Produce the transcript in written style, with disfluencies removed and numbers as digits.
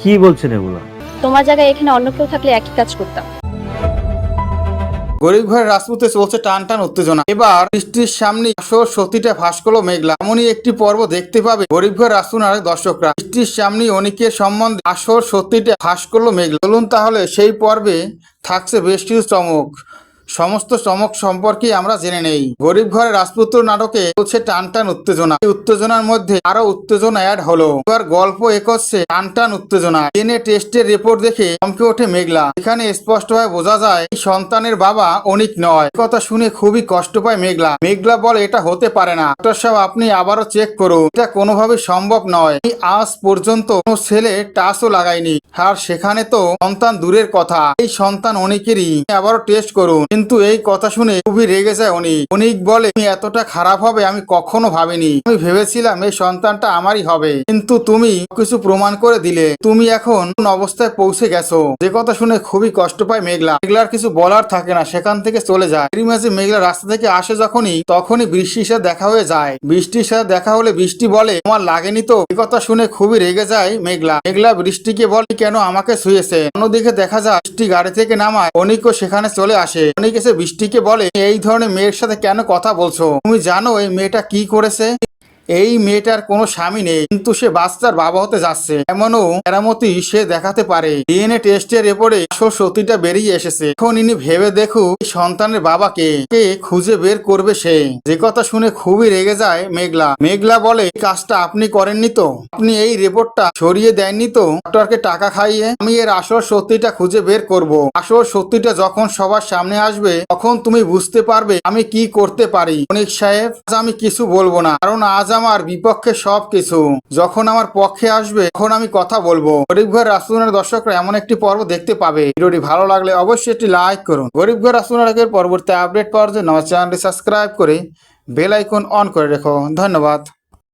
কি বলছেন এগুলো? তোমার জায়গায় এখানে অন্য কেউ থাকলে একই কাজ করতাম। গরিব ঘরের রাজপুতে চলছে টান টান উত্তেজনা। এবার বৃষ্টির সামনে আসর সতীটা ফাঁস করলো মেঘলা। এমনই একটি পর্ব দেখতে পাবে গরিব ঘর রাজপুনার দর্শকরা। বৃষ্টির সামনে অনেকের সম্বন্ধে আসর সত্যিটা ফাঁস করলো মেঘলা। চলুন তাহলে সেই পর্বে থাকছে বেশ কিছু চমক। সমস্ত চমক সম্পর্কে আমরা জেনে নেই। গরিব ঘরের রাজপুত্র নাটকে চলছে টান টান উত্তেজনা। এই উত্তেজনার মধ্যে আরো উত্তেজনা অ্যাড হলো। এবার গল্প এগোচ্ছে টান টান উত্তেজনা। ডিএনএ টেস্টের রিপোর্ট দেখে চমকে ওঠে মেঘলা। এখানে স্পষ্টভাবে বোঝা যায় এই সন্তানের বাবা অনিক নয়। কথা শুনে খুবই কষ্ট পায় মেঘলা। মেঘলা বলে এটা হতে পারে না, ডক্টর সাহেব আপনি আবারও চেক করুন, এটা কোনোভাবে সম্ভব নয়। আজ পর্যন্ত কোনো ছেলে টাচও লাগায়নি, আর সেখানে তো সন্তান দূরের কথা, এই সন্তান অনিকেরই, আবারও টেস্ট করুন। কিন্তু এই কথা শুনে খুবই রেগে যায় অনিক। অনিক বলে তুমি এতটা খারাপ হবে আমি কখনো ভাবিনি। আমি ভেবেছিলাম এই সন্তানটা আমারই হবে, কিন্তু তুমি কিছু প্রমাণ করে দিলে। তুমি এখন কোন অবস্থায় পৌঁছে গেছো। যে কথা শুনে খুবই কষ্ট পায় মেঘলা। মেঘলার কিছু বলার থাকে না, সেখান থেকে চলে যায়। এরই মাঝে মেঘলা রাস্তা থেকে আসে তখনই বৃষ্টির সাথে দেখা হয়ে যায়। বৃষ্টির সাথে দেখা হলে বৃষ্টি বলে তোমার লাগেনি তো। এই কথা শুনে খুবই রেগে যায় মেঘলা। মেঘলা বৃষ্টিকে বলে কেন আমাকে ছুঁয়েছে। অন্যদিকে দেখা যায় বৃষ্টি গাড়ি থেকে নামায় অনিকও সেখানে চলে আসে। অনিক এসে বৃষ্টিকে বলে এই ধরনের মেয়ের সাথে কেন কথা বলছো, তুমি জানো এই মেয়েটা কি করেছে। এই মেয়েটার কোনো স্বামী নেই, কিন্তু সে বাচ্চার বাবা হতে যাচ্ছে, এমনও মেরামতি সে দেখাতে পারে। ডিএনএ টেস্টের রিপোর্টে আসল সত্যিটা বেরিয়ে এসেছে। এখন ইনি ভেবে দেখুক এই সন্তানের বাবাকে কে খুঁজে বের করবে সে। যে কথা শুনে খুবই রেগে যায় মেঘলা। মেঘলা বলে এই কাজটা আপনি করেননি তো, আপনি এই রিপোর্টটা সরিয়ে দেননি তো ডক্টরকে টাকা খাইয়ে। আমি এর আসল সত্যিটা খুঁজে বের করব। আসল সত্যিটা যখন সবার সামনে আসবে তখন তুমি বুঝতে পারবে আমি কি করতে পারি। অনিক সাহেব আজ আমি কিছু বলবো না, কারণ আজ আমার বিপক্ষে সবকিছু, যখন আমার পক্ষে আসবে তখন আমি কথা বলবো। গরিব ঘর রাজপুনার দর্শকরা এমন একটি পর্ব দেখতে পাবে। ভিডিওটি ভালো লাগলে অবশ্যই একটি লাইক করুন। গরিব ঘর রাজপুনার পরবর্তী আপডেট পাওয়ার জন্য আমার চ্যানেলটি সাবস্ক্রাইব করে বেল আইকন অন করে রেখো। ধন্যবাদ।